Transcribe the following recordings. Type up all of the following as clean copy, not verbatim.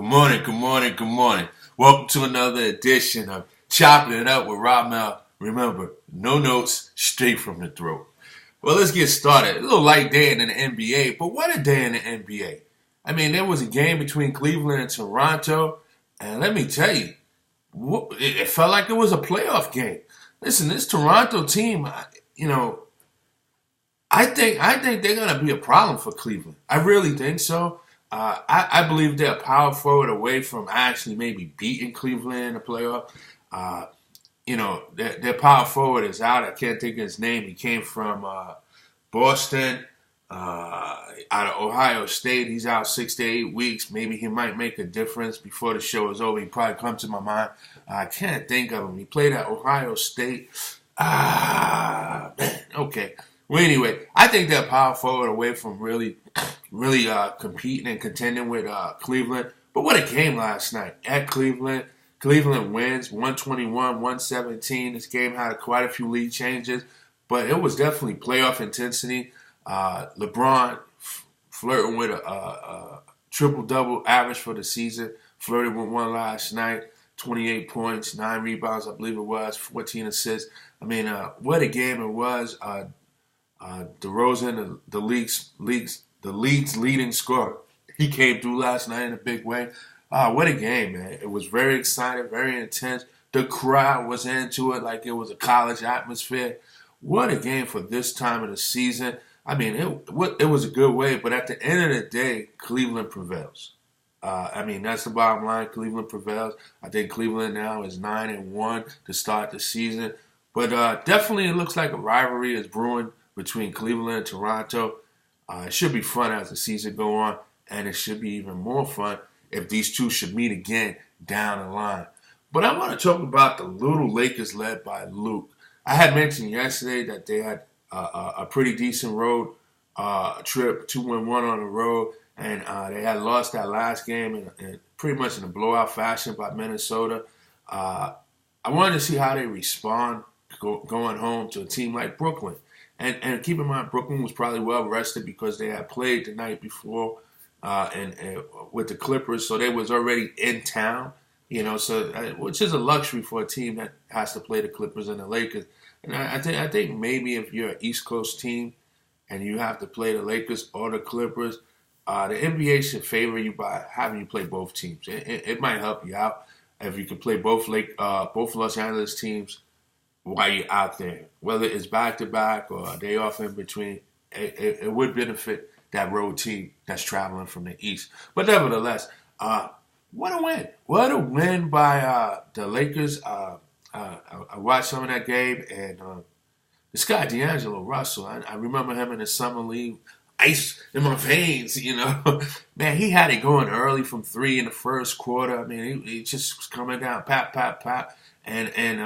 morning, good morning, good morning. Welcome to another edition of Choppin' It Up with Ramel. Remember, no notes, straight from the throat. Well, let's get started. A little light day in the NBA, but what a day in the NBA. I mean, there was a game between Cleveland and Toronto, and let me tell you, it felt like it was a playoff game. Listen, this Toronto team, I think they're gonna be a problem for Cleveland. I really think so. I believe they're a power forward away from actually maybe beating Cleveland in the playoff. Uh, their power forward is out. I can't think of his name. He came from Boston, out of Ohio State. He's out 6 to 8 weeks. Maybe he might make a difference before the show is over. He probably comes to my mind. I can't think of him. He played at Ohio State. Man. Okay. Well, anyway, I think they're power forward away from really competing and contending with Cleveland. But what a game last night at Cleveland. Cleveland wins 121-117. This game had quite a few lead changes, but it was definitely playoff intensity. LeBron flirting with a triple-double average for the season. Flirted with one last night. 28 points, 9 rebounds, I believe it was, 14 assists. I mean, what a game it was. DeRozan, the league's leading scorer, he came through last night in a big way. What a game, man. It was very exciting, very intense. The crowd was into it like it was a college atmosphere. What a game for this time of the season. I mean, it was a good way, but at the end of the day, Cleveland prevails. That's the bottom line. Cleveland prevails. I think Cleveland now is 9-1 to start the season. But definitely it looks like a rivalry is brewing between Cleveland and Toronto. It should be fun as the season go on, and it should be even more fun if these two should meet again down the line. But I want to talk about the little Lakers led by Luke. I had mentioned yesterday that they had a pretty decent road trip, 2-1 on the road, and they had lost that last game in pretty much in a blowout fashion by Minnesota. I wanted to see how they respond going home to a team like Brooklyn. And keep in mind, Brooklyn was probably well rested because they had played the night before and with the Clippers, so they was already in town, which is a luxury for a team that has to play the Clippers and the Lakers. And I think maybe if you're an East Coast team and you have to play the Lakers or the Clippers, the NBA should favor you by having you play both teams. It might help you out if you can play both Los Angeles teams while you're out there, whether it's back-to-back or a day off in between. It would benefit that road team that's traveling from the East. But nevertheless, what a win. What a win by the Lakers. I watched some of that game, and this guy, D'Angelo Russell, I remember him in the summer league, ice in my veins, Man, he had it going early from 3 in the first quarter. I mean, he just was coming down, pap, pap, pap. And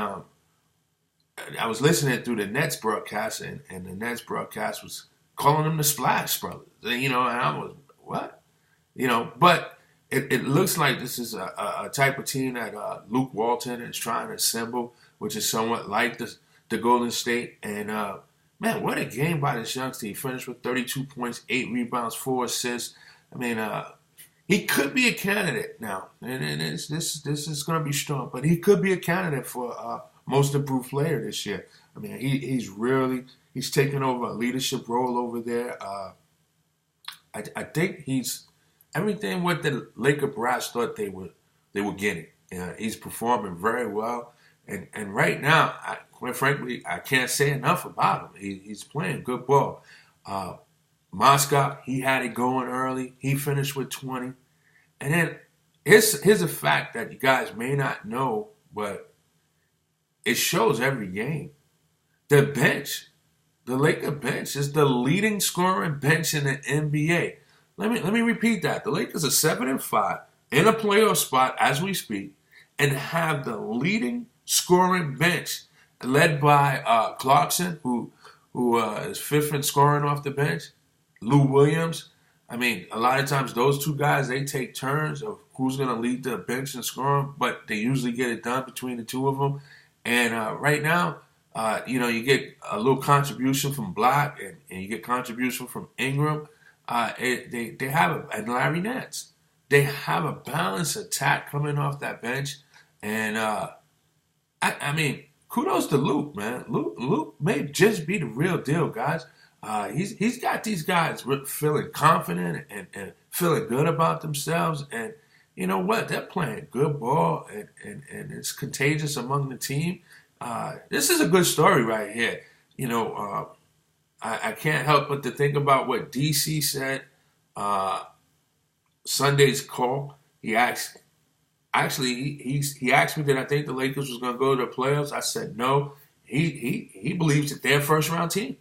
I was listening through the Nets broadcast, and the Nets broadcast was calling them the Splash Brothers. And I was, what? But it looks like this is a type of team that Luke Walton is trying to assemble, which is somewhat like the Golden State. And, man, what a game by this youngster. He finished with 32 points, 8 rebounds, 4 assists. I mean, he could be a candidate now. And this is going to be strong. But he could be a candidate for most improved player this year. I mean, he's taken over a leadership role over there. I think he's everything what the Laker brass thought they were getting. He's performing very well, and right now, quite frankly, I can't say enough about him. He's playing good ball. Moscow, he had it going early. He finished with 20, and then here's a fact that you guys may not know, but it shows every game. The bench, the Laker bench, is the leading scoring bench in the NBA. Let me repeat that. The Lakers are 7-5 in a playoff spot as we speak, and have the leading scoring bench, led by Clarkson, who is 5th in scoring off the bench. Lou Williams. I mean, a lot of times those two guys, they take turns of who's going to lead the bench in scoring, but they usually get it done between the two of them. And right now, you get a little contribution from Black, and you get contribution from Ingram. They have and Larry Nance. they have a balanced attack coming off that bench. And I mean, kudos to Luke, man. Luke may just be the real deal, guys. He's got these guys feeling confident and feeling good about themselves. And you know what? They're playing good ball, and it's contagious among the team. This is a good story right here. You know, I can't help but to think about what DC said Sunday's call. He asked, actually, he asked me, did I think the Lakers was going to go to the playoffs? I said no. He believes that they're a first round team.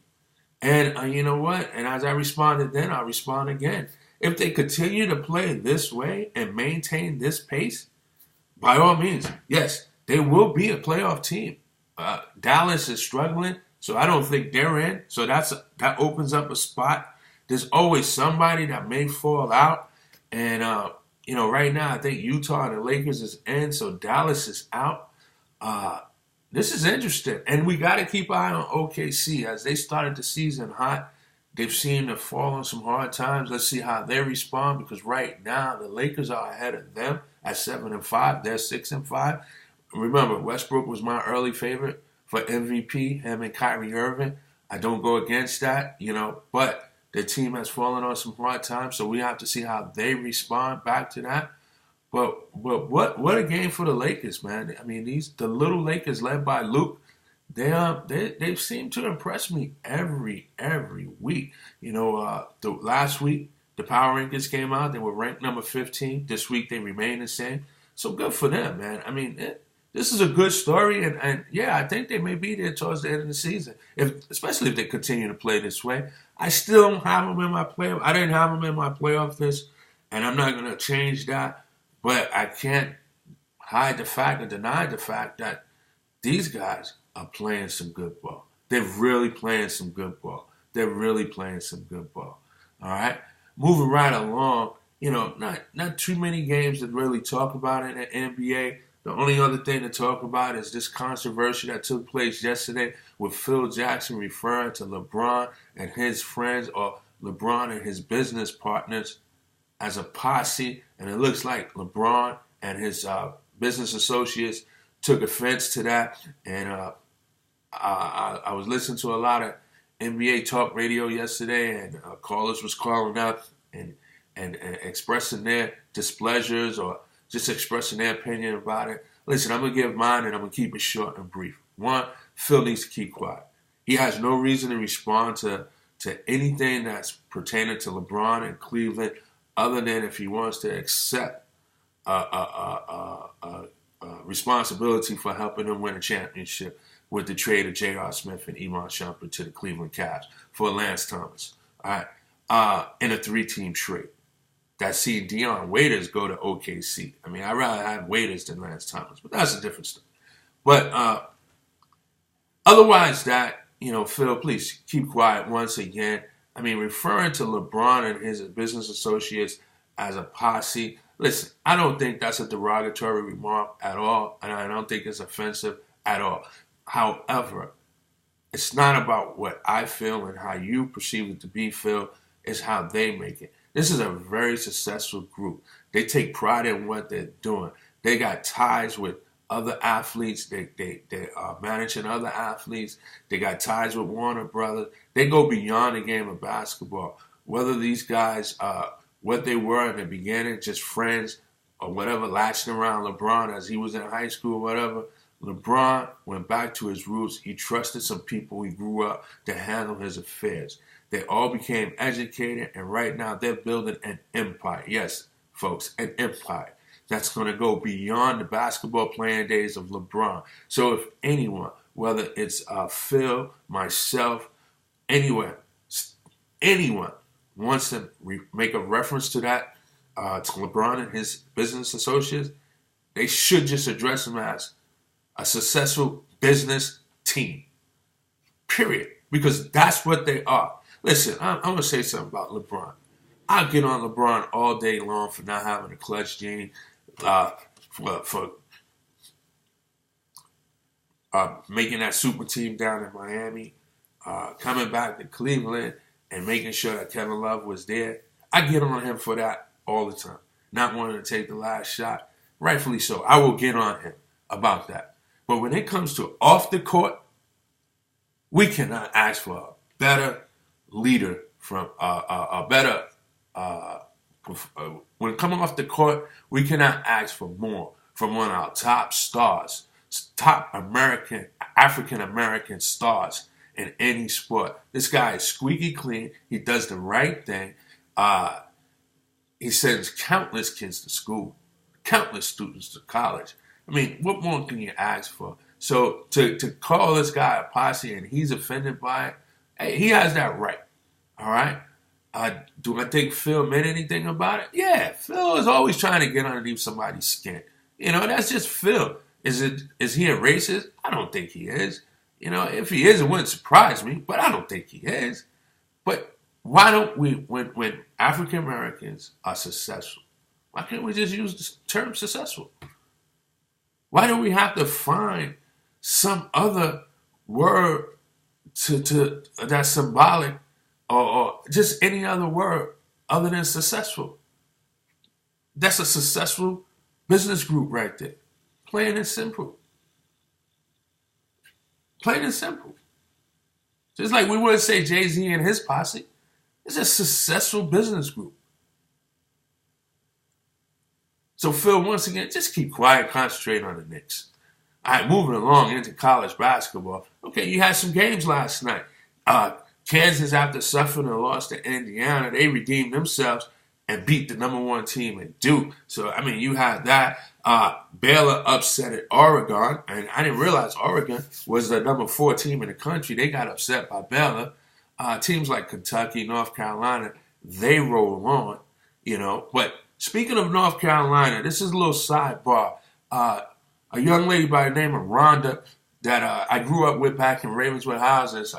And you know what? And as I responded then, I'll respond again. If they continue to play this way and maintain this pace, by all means, yes, they will be a playoff team. Dallas is struggling, so I don't think they're in. So that opens up a spot. There's always somebody that may fall out. And, you know, right now I think Utah and the Lakers is in, so Dallas is out. This is interesting. And we got to keep an eye on OKC. As they started the season hot, they've seemed to fall on some hard times. Let's see how they respond, because right now the Lakers are ahead of them at 7-5. They're 6-5. Remember, Westbrook was my early favorite for MVP, him and Kyrie Irving. I don't go against that, you know, but their team has fallen on some hard times, so we have to see how they respond back to that. But what a game for the Lakers, man. I mean, the little Lakers led by Luke, they seem to impress me every week. You know, the last week the power rankings came out. They were ranked number 15. This week they remain the same. So good for them, man. I mean, this is a good story, and yeah, I think they may be there towards the end of the season, especially if they continue to play this way. I still don't have them in my playoff. I didn't have them in my playoff list, and I'm not going to change that. But I can't hide the fact or deny the fact that these guys are playing some good ball. They're really playing some good ball. They're really playing some good ball. All right? Moving right along, you know, not too many games to really talk about in the NBA. The only other thing to talk about is this controversy that took place yesterday with Phil Jackson referring to LeBron and his friends, or LeBron and his business partners, as a posse. And it looks like LeBron and his business associates took offense to that. And I was listening to a lot of NBA talk radio yesterday, and callers was calling up and expressing their displeasures or just expressing their opinion about it. Listen, I'm going to give mine, and I'm going to keep it short and brief. One, Phil needs to keep quiet. He has no reason to respond to anything that's pertaining to LeBron and Cleveland, other than if he wants to accept responsibility for helping them win a championship with the trade of J.R. Smith and Iman Shumpert to the Cleveland Cavs for Lance Thomas, all right, in a 3-team trade that see Dion Waiters go to OKC. I mean, I'd rather have Waiters than Lance Thomas, but that's a different story. But otherwise that, you know, Phil, please keep quiet once again. I mean, referring to LeBron and his business associates as a posse, listen, I don't think that's a derogatory remark at all, and I don't think it's offensive at all. However, it's not about what I feel and how you perceive it to be, Phil. It's how they make it. This is a very successful group. They take pride in what they're doing. They got ties with other athletes. They are managing other athletes. They got ties with Warner Brothers. They go beyond the game of basketball. Whether these guys, what they were in the beginning, just friends or whatever, latching around LeBron as he was in high school or whatever, LeBron went back to his roots. He trusted some people he grew up to handle his affairs. They all became educated, and right now they're building an empire. Yes, folks, an empire that's going to go beyond the basketball playing days of LeBron. So if anyone, whether it's Phil, myself, anyone wants to make a reference to that, to LeBron and his business associates, they should just address him as a successful business team. Period. Because that's what they are. Listen, I'm going to say something about LeBron. I'll get on LeBron all day long for not having a clutch gene, for making that super team down in Miami, coming back to Cleveland and making sure that Kevin Love was there. I get on him for that all the time. not wanting to take the last shot. Rightfully so. I will get on him about that. But when it comes to off the court, we cannot ask for a better leader from a better. When coming off the court, we cannot ask for more from one of our top stars, top African American stars in any sport. This guy is squeaky clean. He does the right thing. He sends countless kids to school, countless students to college. I mean, what more can you ask for? So to call this guy a posse and he's offended by it, hey, he has that right. All right? Do I think Phil meant anything about it? Yeah, Phil is always trying to get underneath somebody's skin. That's just Phil. Is he a racist? I don't think he is. If he is, it wouldn't surprise me, but I don't think he is. But why don't we, when African Americans are successful, why can't we just use the term successful? Why do we have to find some other word to that's symbolic or just any other word other than successful? That's a successful business group right there. Plain and simple. Plain and simple. Just like we wouldn't say Jay-Z and his posse. It's a successful business group. So Phil, once again, just keep quiet, concentrate on the Knicks. All right, moving along into college basketball. Okay, you had some games last night. Kansas, after suffering a loss to Indiana, they redeemed themselves and beat the number one team in Duke. So, you had that. Baylor upset at Oregon, and I didn't realize Oregon was the number 4 team in the country. They got upset by Baylor. Teams like Kentucky, North Carolina, they roll on, But speaking of North Carolina, this is a little sidebar. A young lady by the name of Rhonda that I grew up with back in Ravenswood Houses,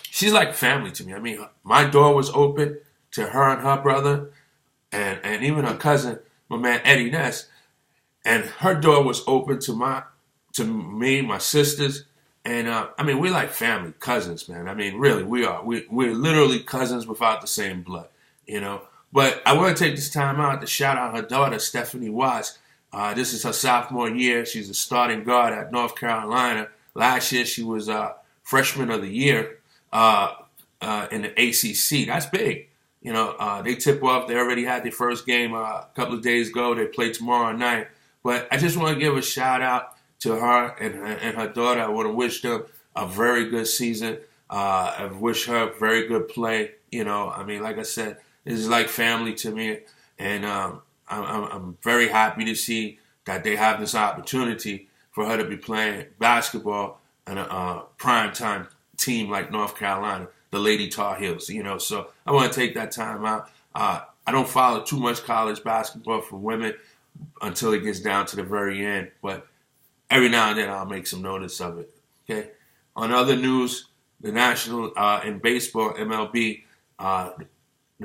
she's like family to me. My door was open to her and her brother and even her cousin, my man Eddie Ness. And her door was open to me, my sisters. And, we're like family, cousins, man. Really, we are. We're literally cousins without the same blood, But I want to take this time out to shout out her daughter, Stephanie Watts. This is her sophomore year. She's a starting guard at North Carolina. Last year, she was freshman of the year in the ACC. That's big. They tip off. They already had their first game a couple of days ago. They play tomorrow night. But I just want to give a shout out to her and her daughter. I want to wish them a very good season. I wish her very good play. Like I said, this is like family to me. And I'm very happy to see that they have this opportunity for her to be playing basketball on a primetime team like North Carolina, the Lady Tar Heels, So I want to take that time out. I don't follow too much college basketball for women until it gets down to the very end, but every now and then I'll make some notice of it. Okay. On other news, the National in baseball, MLB, the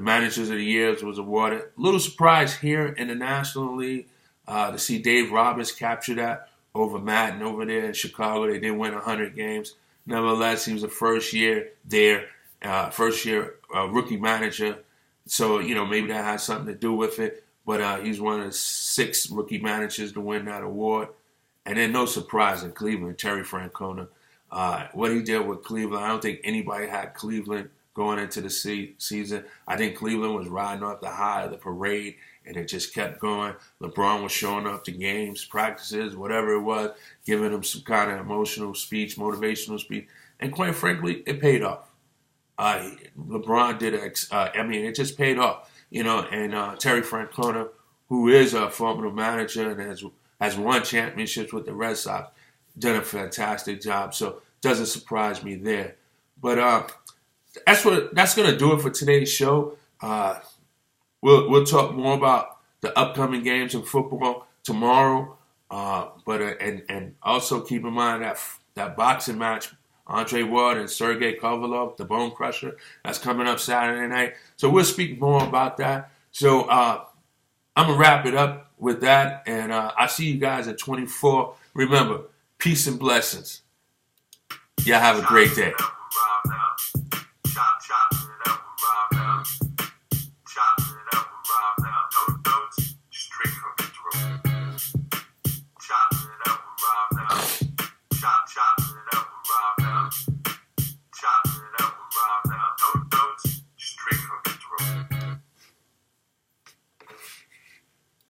Managers of the Year was awarded. A little surprise here in the National League to see Dave Roberts capture that over Madden over there in Chicago. They didn't win 100 games. Nevertheless, he was the first year there, rookie manager. So, maybe that has something to do with it. But he's one of the 6 rookie managers to win that award. And then no surprise in Cleveland, Terry Francona. What he did with Cleveland, I don't think anybody had Cleveland going into the season. I think Cleveland was riding off the high of the parade, and it just kept going. LeBron was showing up to games, practices, whatever it was, giving them some kind of emotional speech, motivational speech. And quite frankly, it paid off. LeBron did it just paid off. And Terry Francona, who is a formidable manager and has won championships with the Red Sox, done a fantastic job. So doesn't surprise me there. But that's going to do it for today's show. We'll talk more about the upcoming games in football tomorrow. And also keep in mind that boxing match, Andre Ward and Sergey Kovalev, the Bone Crusher, that's coming up Saturday night. So we'll speak more about that. So I'm going to wrap it up with that, and I'll see you guys at 24. Remember, peace and blessings. Y'all have a great day.